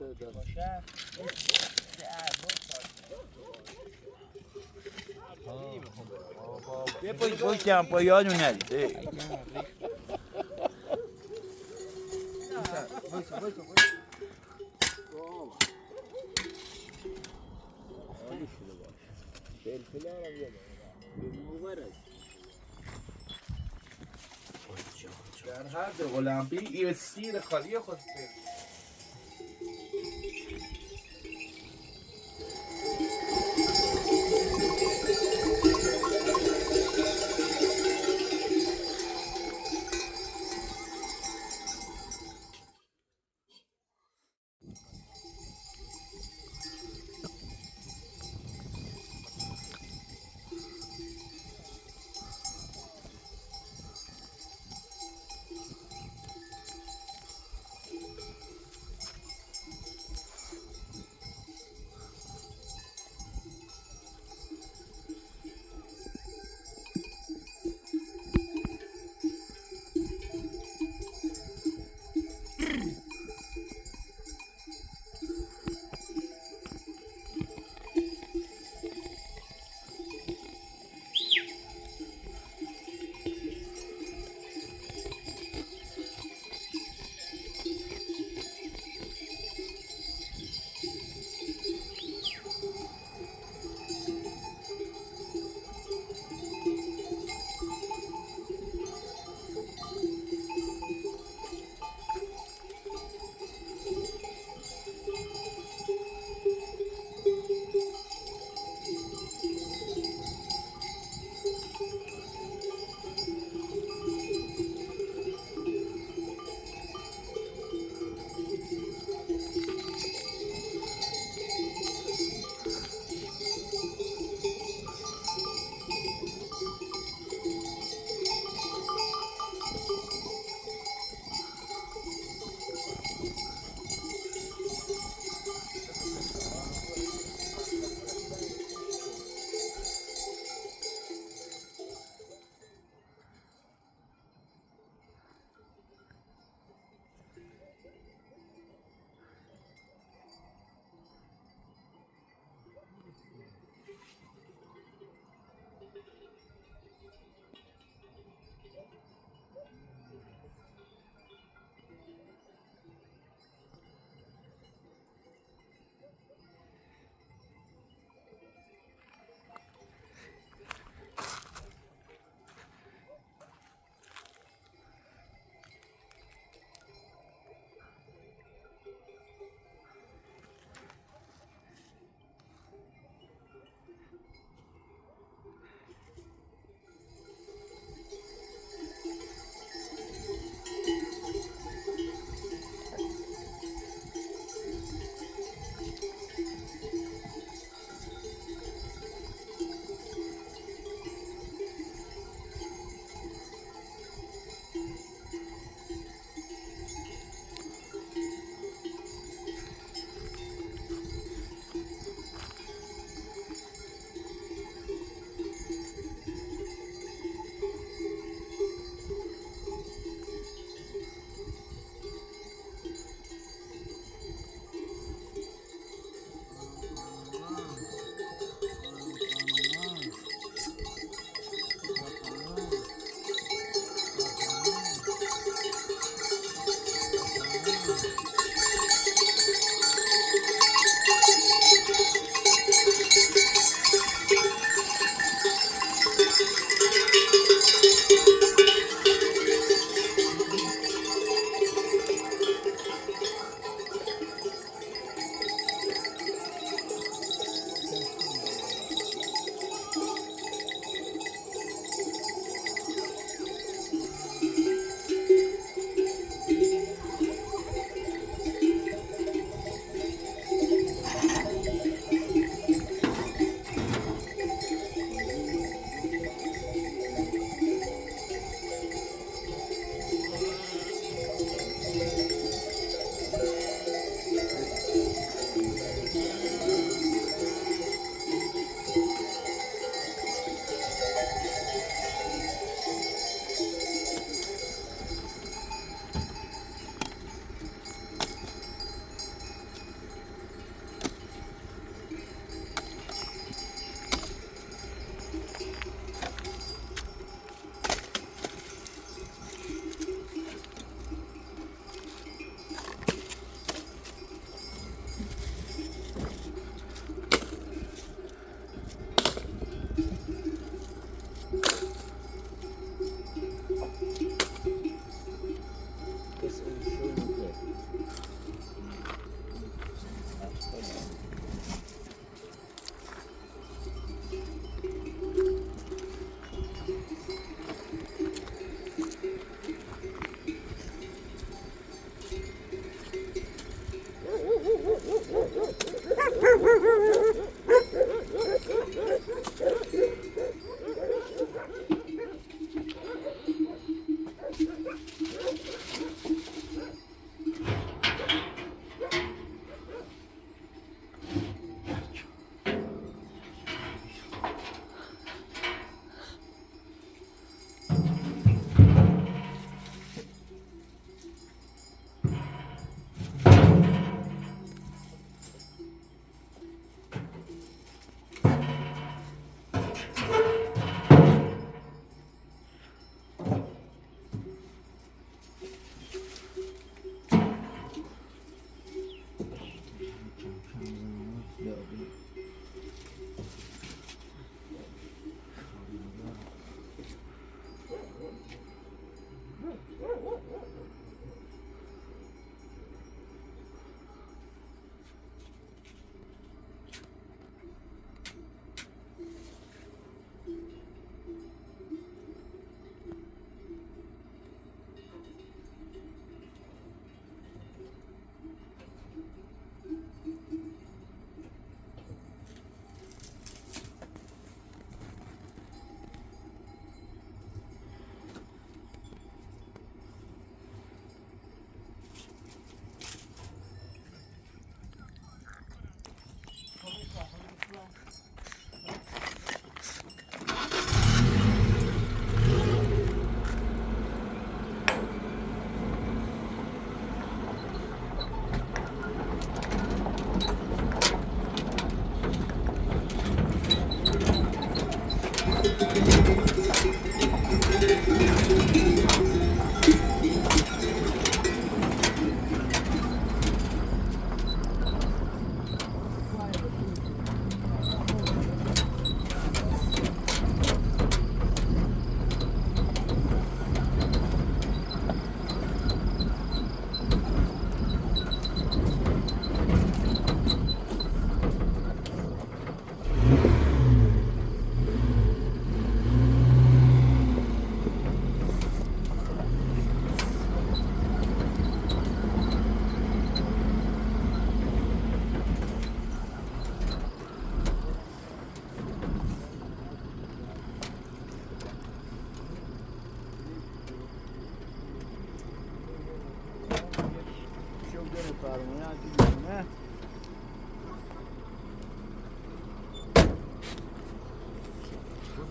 باشه یه پشت هم پایانو ندید در حد المپیک یه سیر خالی خود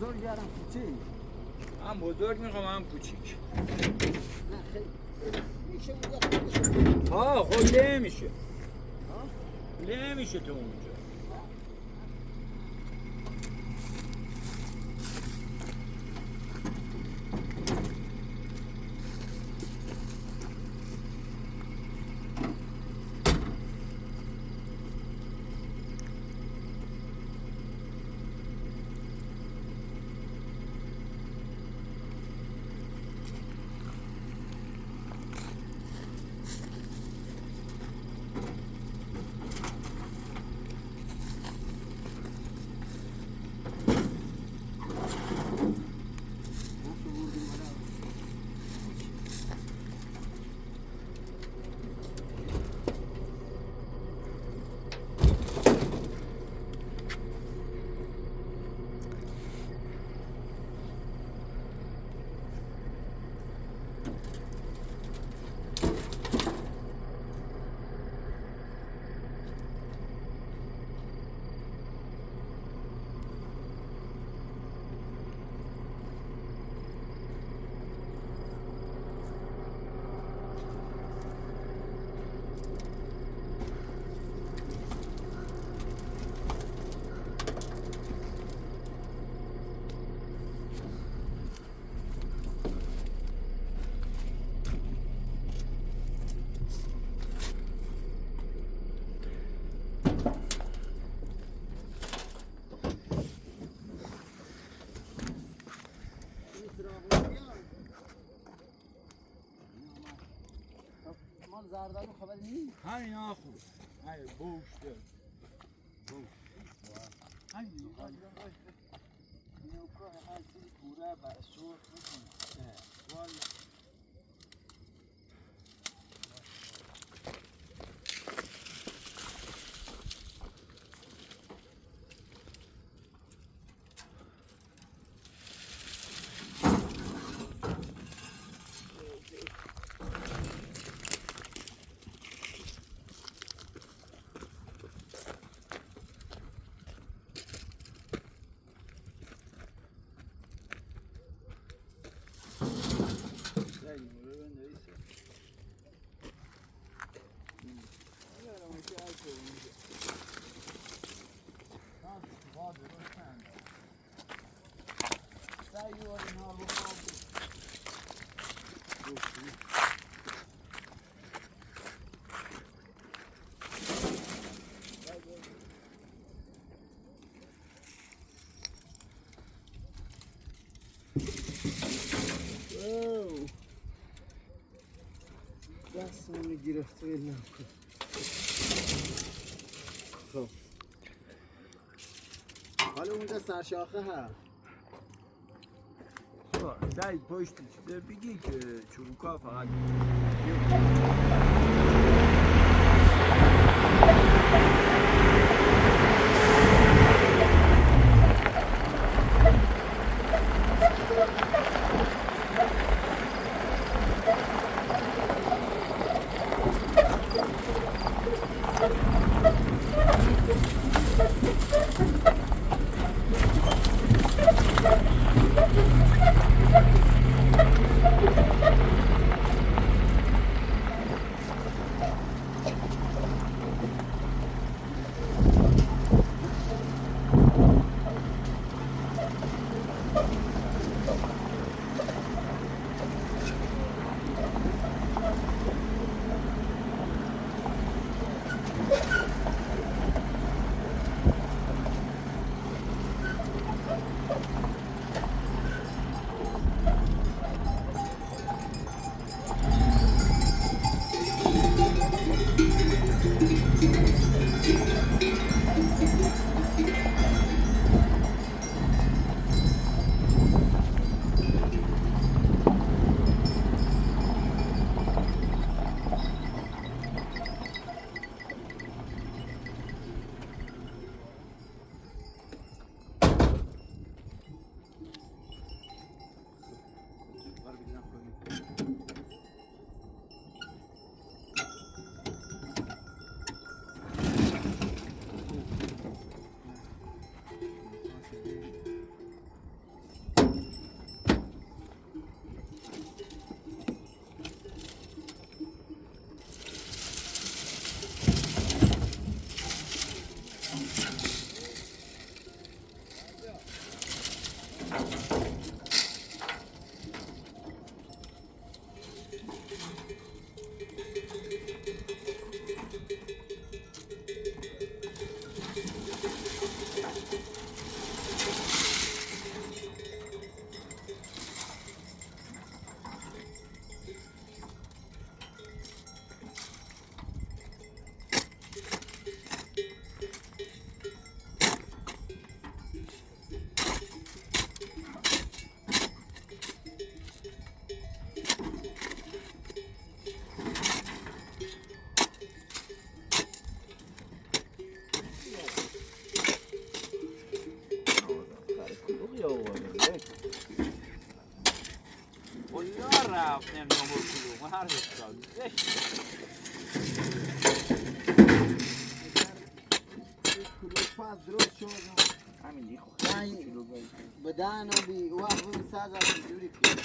بزرگ گرم کوچیک هم بزرگ میخوام هم کوچیک. نه خیلی میشه اونجا ها خب له میشه. له میشه تو اونجا. زردالو خبری نیست. همین ها خوب. همین بوش ده. بوش. همین اینو که هر چیزی کوره و سرخ میکنه. والا دستمون گرفته ول نکن. خب حالا اونجا سرشاخه هست. سعید پشت چیزه بگی که چروکا فقط رفت نمیدونم کلوم هر حساب کلوپ از درست شد همین به دهن بی وقت بی ساز از جوری کنید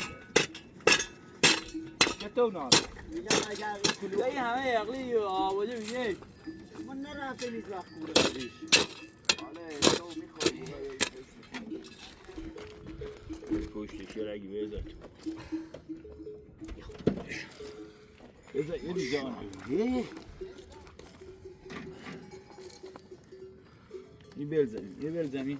چطور نار؟ میگم اگر این کلوپ این همه اقلی آواده میگه من نرفته نیست وقت کوره بزیش حاله تو میخوایی پشتش یه رگی بذار بذار یه دیزان این بل زمین یه بل زمین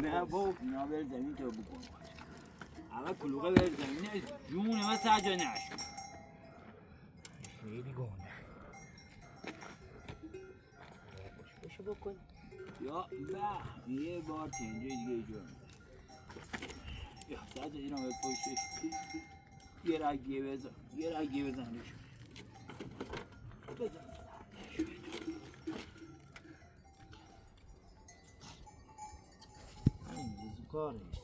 نه بابا اینا بل زمین تو بکن اول کلوغه بل زمین جون من سر جا نشون خیلی گونه بشو بکن یا به یه بار تنجه دیگه ایجور یا ساعت اینا به پشتش یه رگیه بزن یه رگیه بزنش بزن همین روزو کار نشته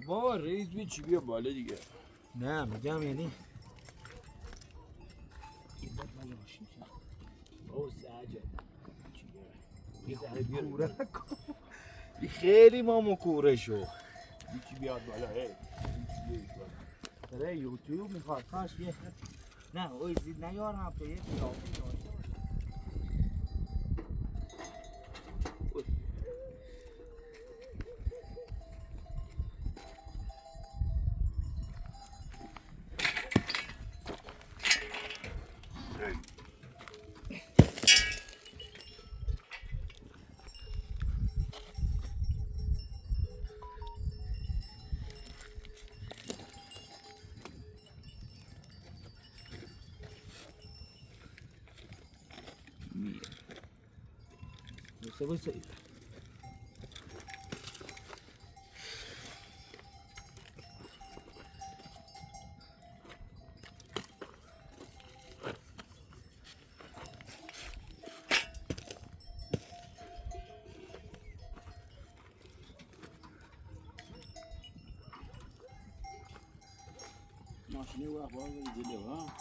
بابا رئیس بی چی بیا بالا دیگه نه میگم یعنی او ساجد کوره خیلی ما کوره شو یکی بیاد بالا برای یوتیوب میخواد کاش یه نه اوی زید نیارم تو یه قیافه داشته وایسا ماشینی وقت باید بری جلو ها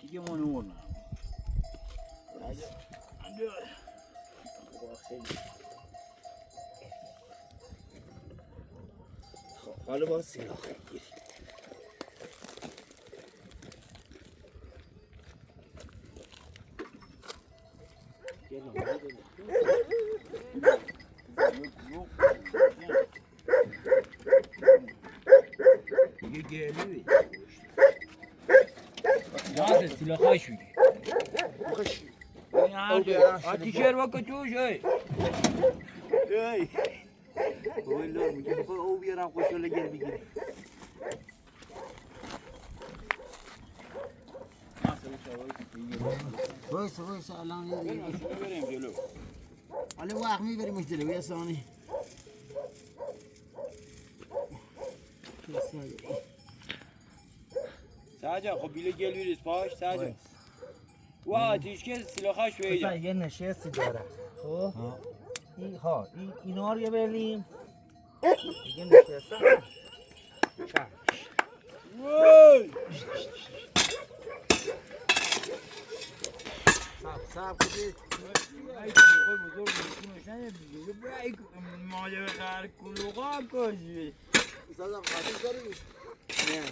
دیگه ما نورنا حالا با سیاه بگیری دیگه گلی نه سلاخاش میگه آتیشر وقت توش ای بابای لور میگه بخواه او بیارم خوشحاله گل بگیری وایسا الان بریم جلو حالا وقت میبریمش جلو یه ثانی ساجا خب بیله گل بیریز پاش ساجا و آتیش که سلاخاش بسن بیده یه نشستی داره خب اینا رو یه بریم یه نشسته چشم وای سب کدید ای خود بزرگ میکنش نمیده بای ماله بخر کلوغا کشی سازم قاتل داری؟ نه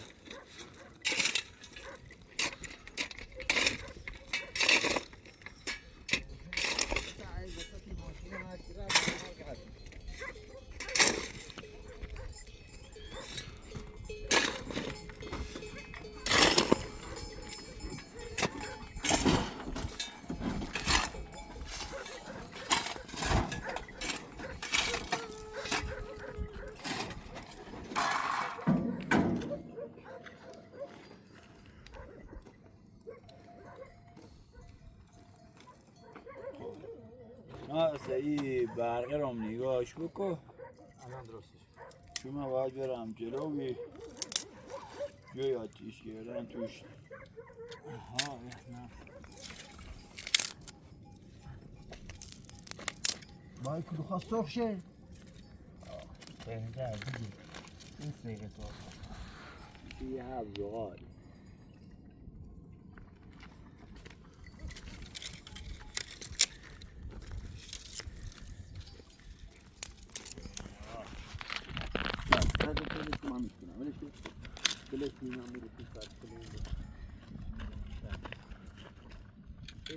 نه سعی برقه رام نگاهش بکن الان درستش چون من باید برم جلو بی جای آتیش گردن توش ها نه باید کلو خواست سرخ شه بهتر دیگه این سیگه سرخ یه حب زغال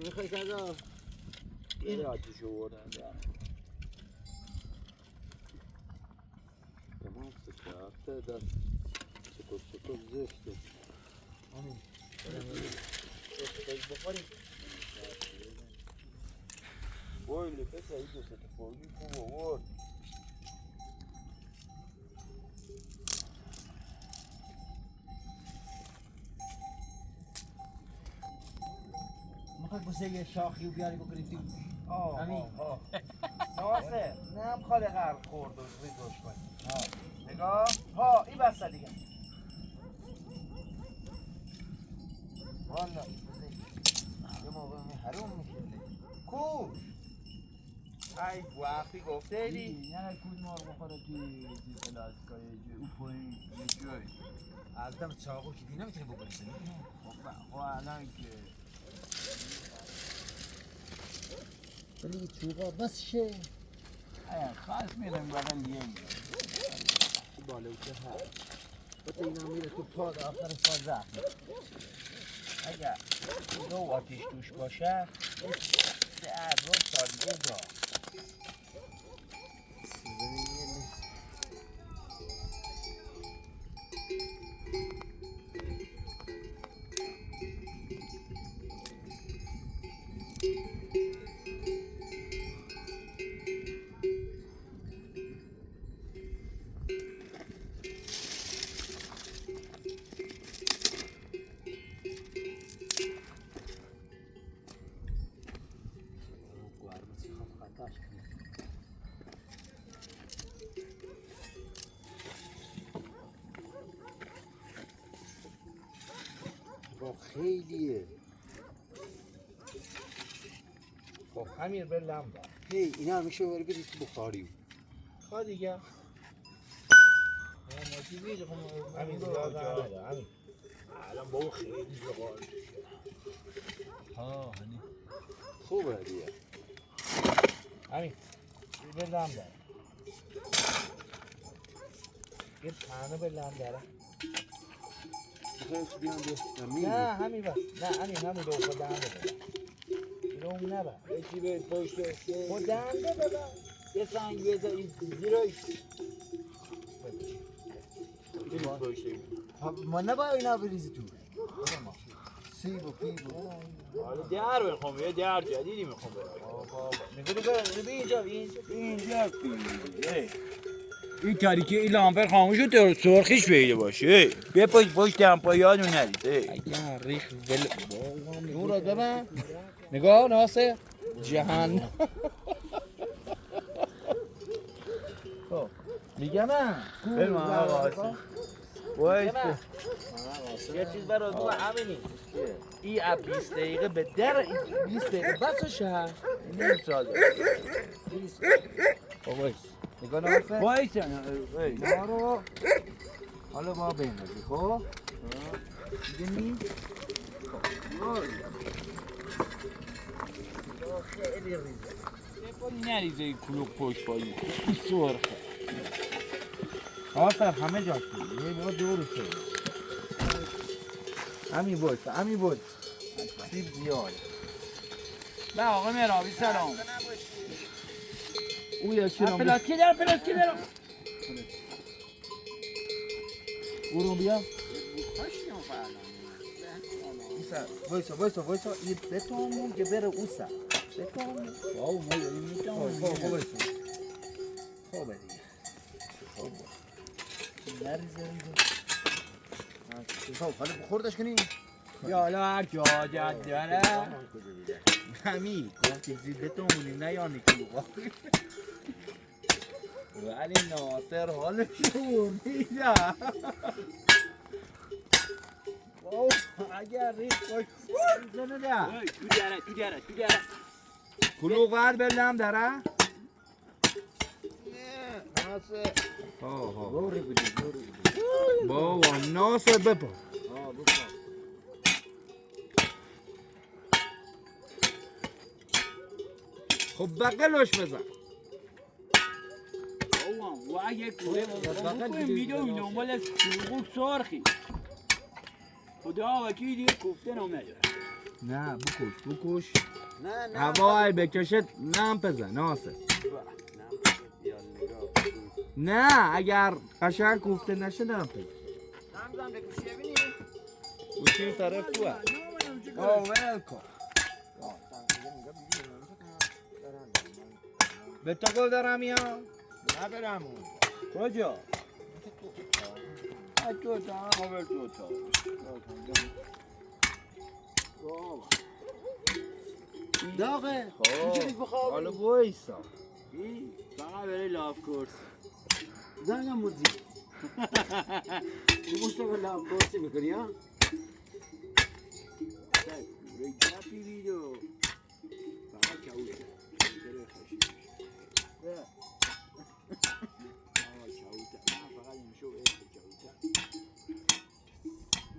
میخوای سازا این آتیش آوردن تمام سکرته دست سکر زشته همین بخوریم وای لپسه ای دوست تفاوی خوب آورد میخوای بسه یه شاخی رو بیاری بکنیم تو همین ناسه نه هم خاله غرق خورد و ریزوش کنی نگاه این بسته دیگه والا یه موقع حروم میشه کو ای وقتی گفته ایدی نه کود مار بخوره توی چیز لاسکای او پایین یه جای از دم چاقو که دی نمیتونی بکنی خب الان که ولی چوقا بس شه خاص میرم بدن دیگه بالایی که هست بطه اینا میره تو پاد آخر پاد زخم اگر دو آتیش توش باشه سه رو سالیه جا با خیلیه. خب امیر به لم دار. هی اینا همیشه بری بری تو بخاری. خواه دیگه. امیر زیاد نداره امیر. الان با اون خیلی زغال میشه. ها هنی. خوبه دیگه. امیر به لم داره. یه تنه به لم داره. بخیر بیان بیان. نه همین بس. نه امیر همین رو خود دهنده بده. اینو اون نبر. یکی به پشتش خود دهنده بده. یه سنگ بذاری زیرش بری پشتش ما نباید اینا بریزی تو. سیب و پیب و حالا در بخوام یه در جدیدی میخوام برم نگاه اینجا این تاریکی این لامپر خاموش شد تو سرخیش پیدا باشه بیا پشت دمپا یادو ندید اگر ریخ ول نور رو ببن نگاه ناسه جهنم خب میگم من بریم آقا وایسته یه چیز برای تو همینی این اب 20 دقیقه به در 20 دقیقه بس شهر نمیسازه خب وایس نگاه ناسه وایسته ما رو حالا ما بندازی خب دیگه نی خیلی ریزه نریزه این کلوک پشت بایی این سرخه آسر همه جا کنی یه بار دورشه همین بود سیب زیاد نه آقا مرابی سلام او یکی رو پلاسکی در او رو بیا وایسا این بتامون که بره او سر بتامون واو ما یه میتونم خوبه دیگه نریزه حالا بخوردش کنی یا حالا هر که حاجت داره همی گفتی زیر بتامونی نه یا نکلو ولی ناصر حالش رو میده واو اگر ریخ خوش میزنه ده تو دره کلوغ ور بلم داره؟ نه ناصر روری بودی بابا ناصر بپا خب بقلش بزن و اگه کوه میدون دنبال از کلوک سرخی خدا وکیلی دیگه کوفته نام نداره نه بکش نه هوای بکشت نم بزن ناصر نه اگر قشنگ کوفته نشه نم بزن نمزن به گوشیه بینی گوشی طرف توه ویلکن به تو گل دارم یا؟ نبرم اون کجا؟ تو تا هم تو تا داغه میتونی بخوابی حالا بایستا فقط برای لاف کورس زنگم موزی این مشتاق لام کورسی میکنی ها؟ گپی بیدو فقط کهوته بره خشی کهوته من فقط امشو عشق کهوته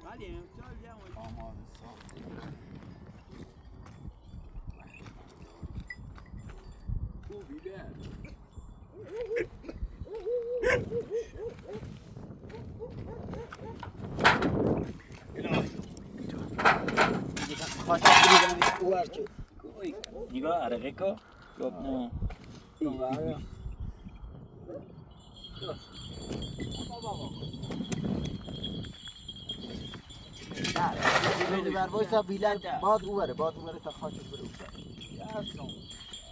ولی امسال جمعه آمار خوبی بر خاطر بریدن اوور که نگاه عرقه که گفت نه نه بر وایسا بیلن باد اوره تا خاطر بره اوور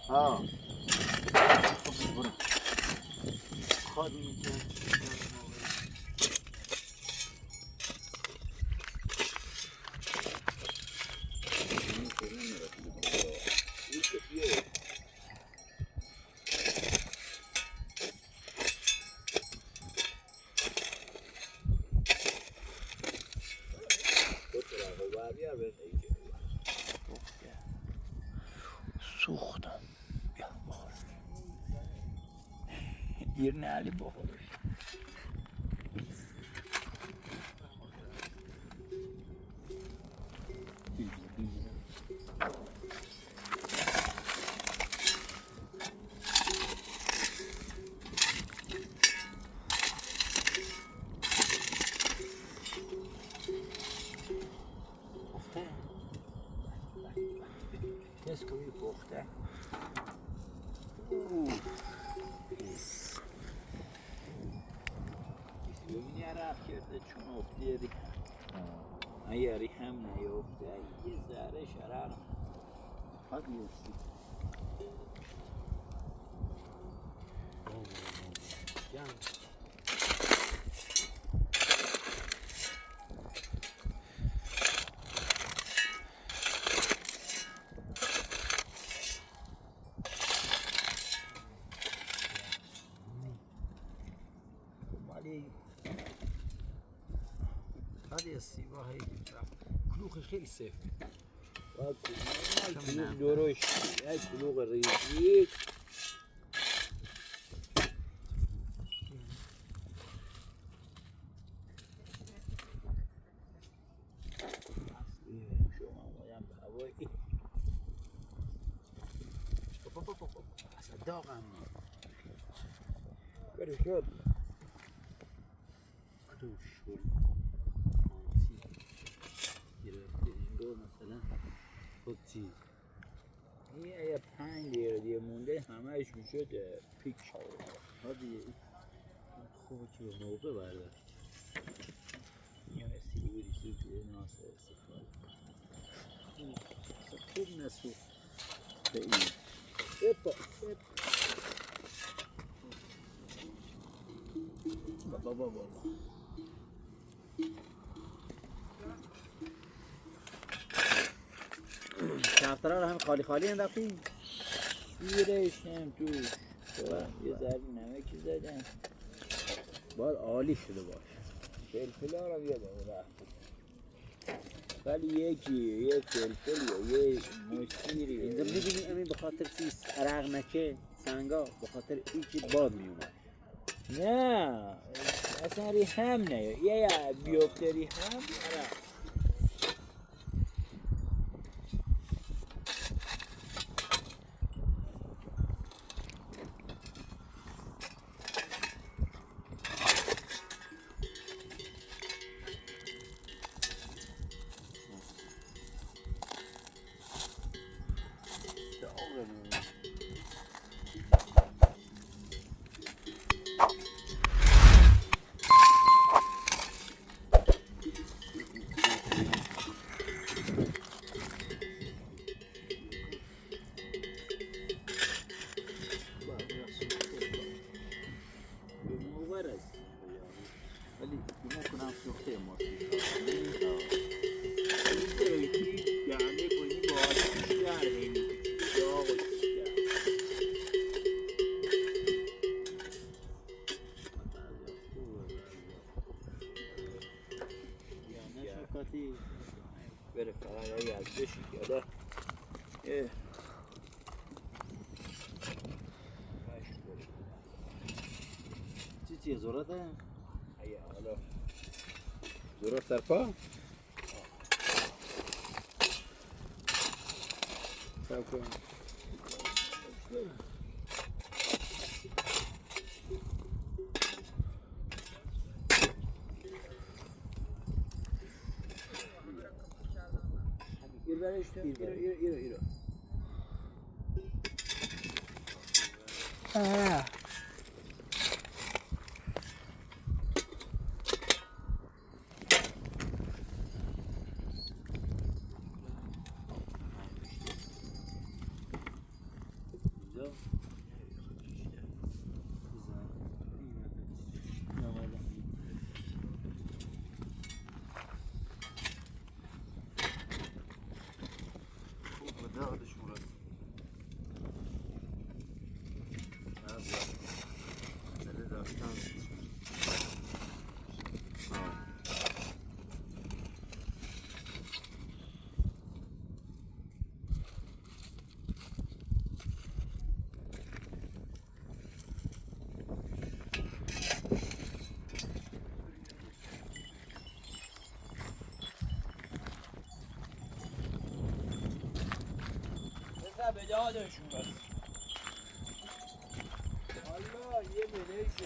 ها خاطر میکنه گیر نعلی بخورش. Descobriu porta. ببینی رفت کرده چون افتی اگه هم نیفته یه ذره شرر Hadi yetsin. Yani. ولی هذه السيبه هي كلوخ خیلی سفت. کلوغ درشت یک کلوغ ریزی شما باید به هوایی اصلا داغم بری شد شل گرفته انگار مثلا خود چی یه 5 دقیقه دیگه مونده همهش میشد پیک هادی خوبه که به موقع برداشت یه مسیری بودی سوی ناسه استفاده خوب نسوخت خیلی بابا کفترها رو هم خالی خالی انداختیم سیرش هم توش یه ذره نمکی زدن باید عالی شده باشه فلفل ها رو یادم رفت ولی یه فلفل یا یه مشیری اینجا می‌بینی امین به خاطر چیز عرق نکه سنگا به خاطر اینکه باد میومد نه اصلا هم نه یه بیفته هم عرق ولی گمان کنم سوخته ماست بره فقط اگه از بشید یاده چیه ذرته؟ اگه حالا ذرت سرپا؟ سب کن گیر برش تو ایرو دادش مراد تعدادشون بس. والا یه ملکه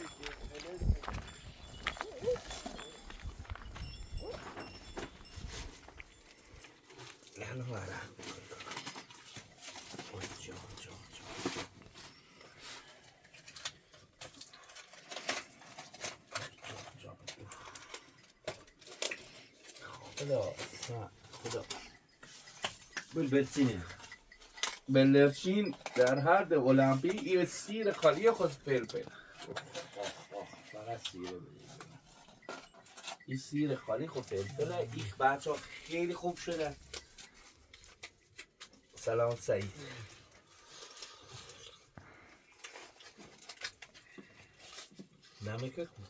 نه ورم خدا بلرچین در هر المپی یه سیر خالی خود فلفل فقط سیره بدید این سیر خالی خود فلفل این بچه ها خیلی خوب شده سلام سعید نمکه کن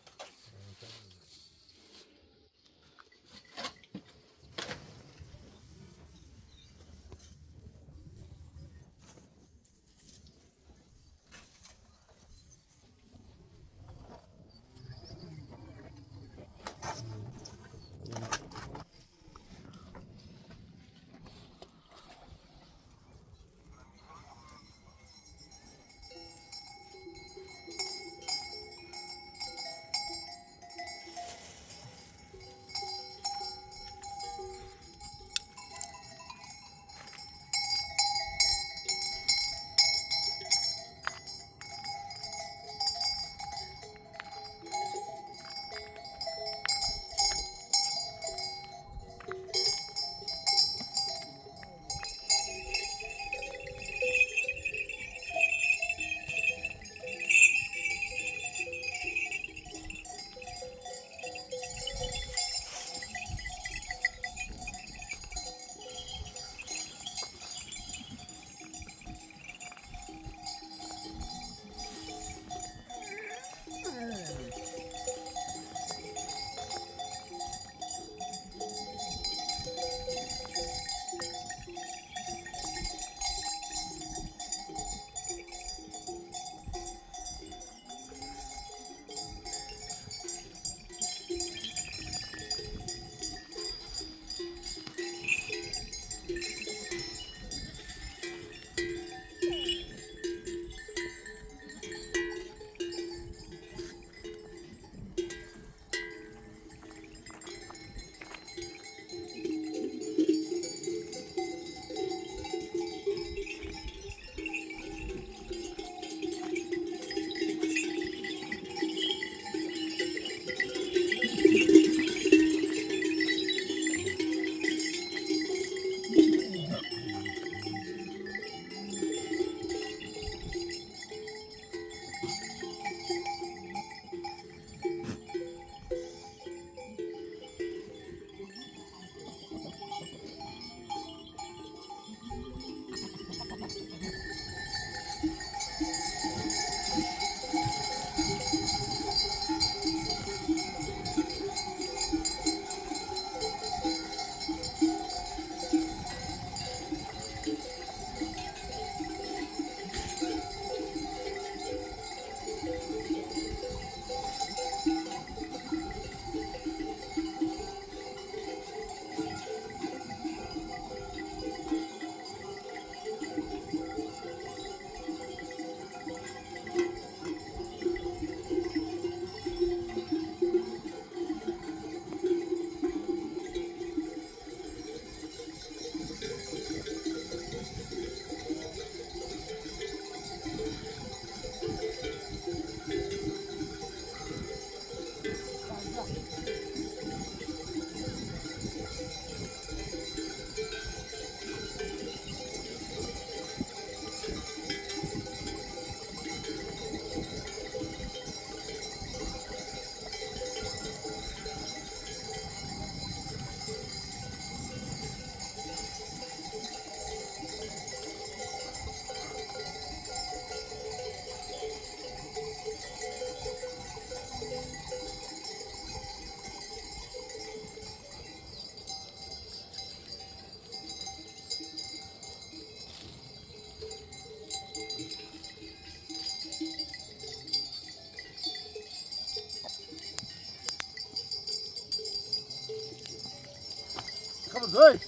Hey!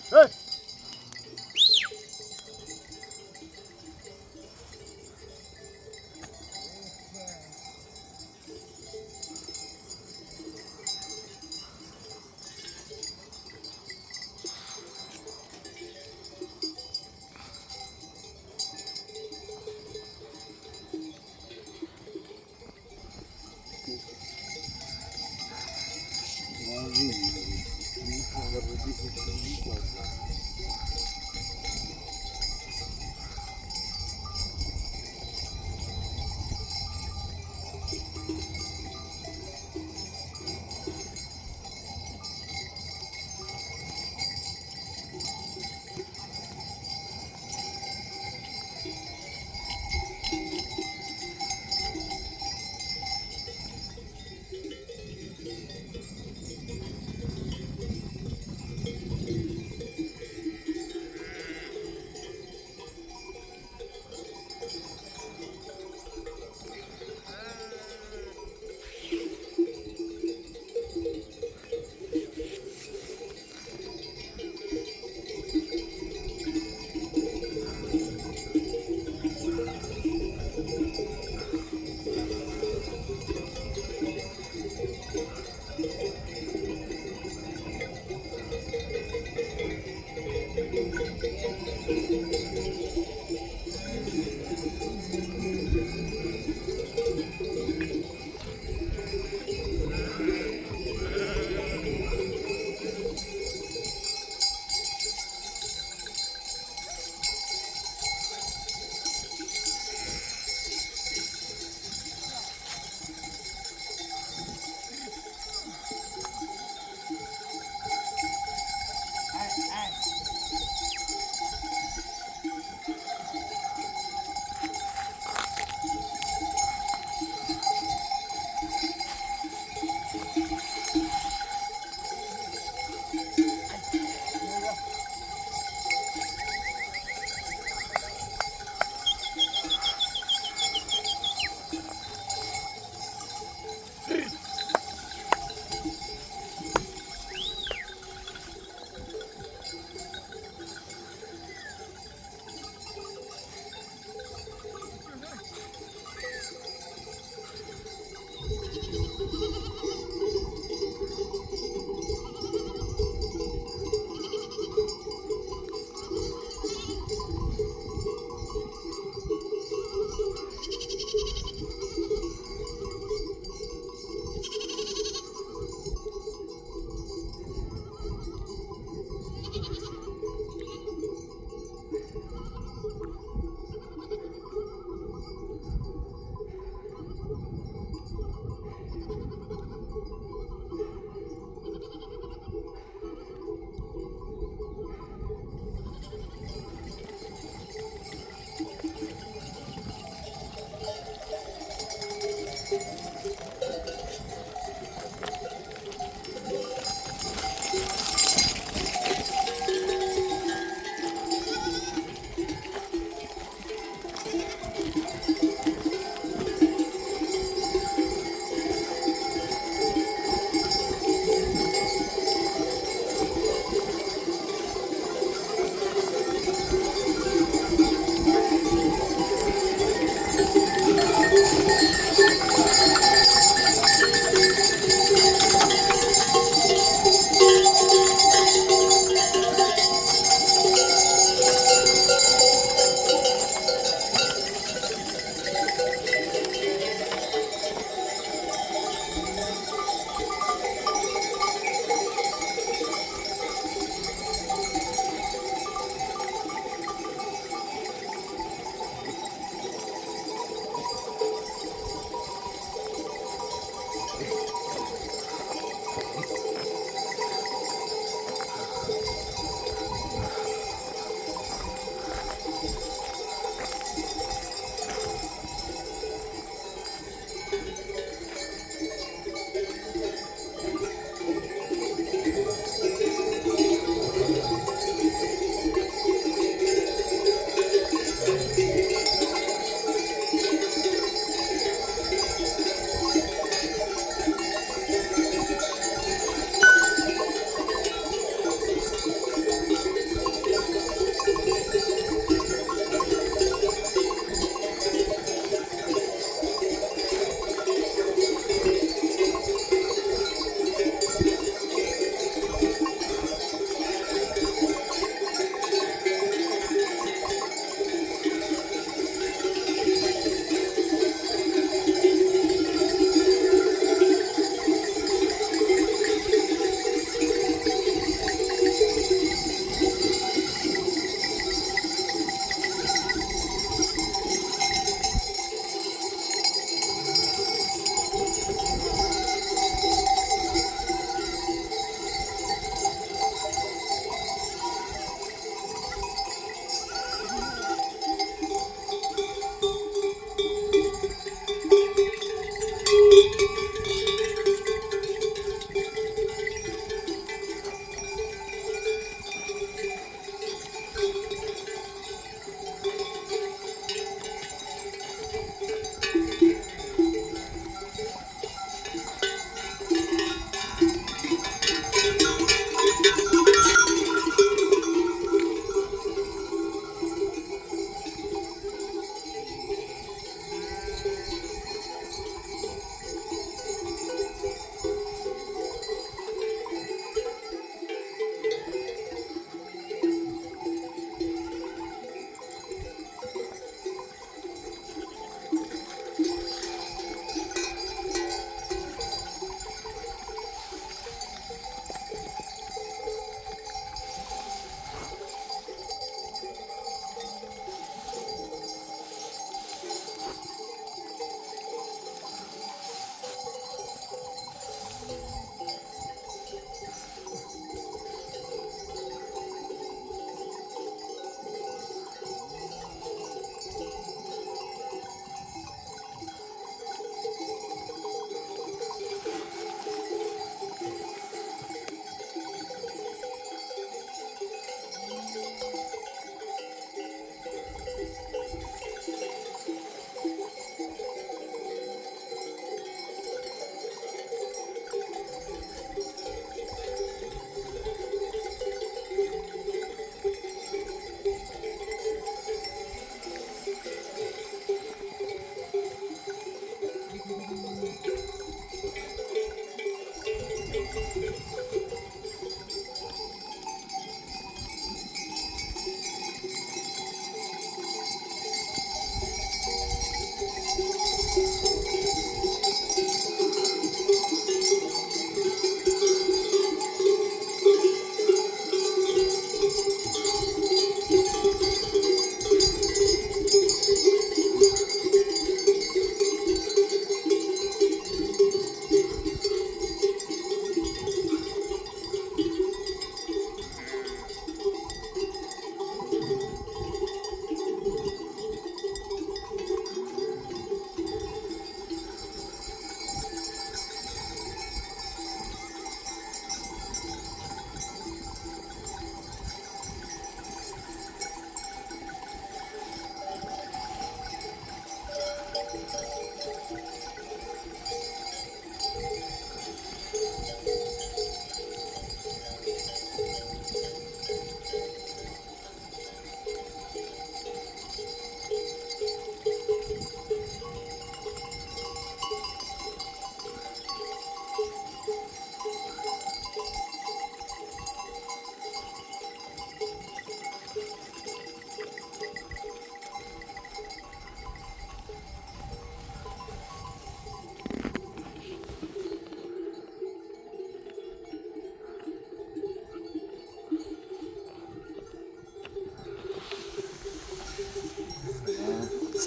Hey!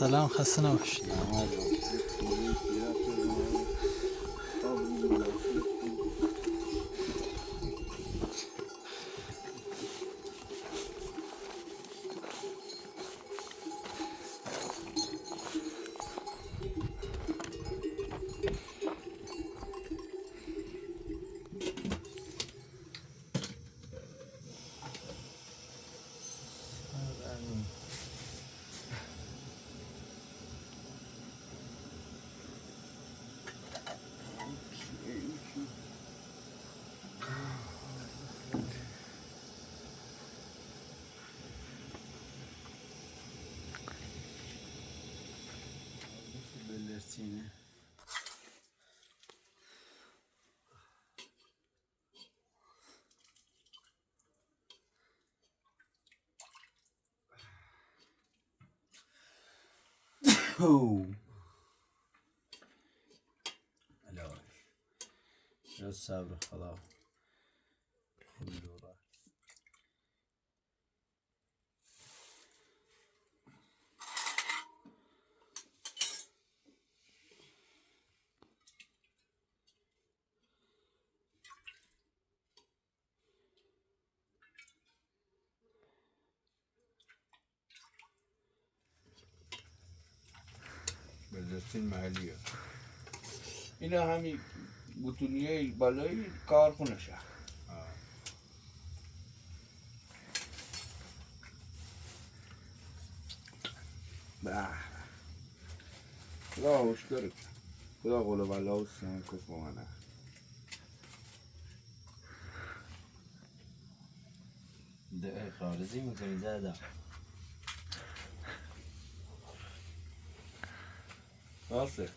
سلام، خسته نباشید. Belirtini. الهی یا صبر خدا بلدرچین محلیه. اینا همین بطونیه بالایی کارخونشه. به خدا خوشگره، خدا قول و بلا و سن کف منه. ده خارزی میکنی زدم راسته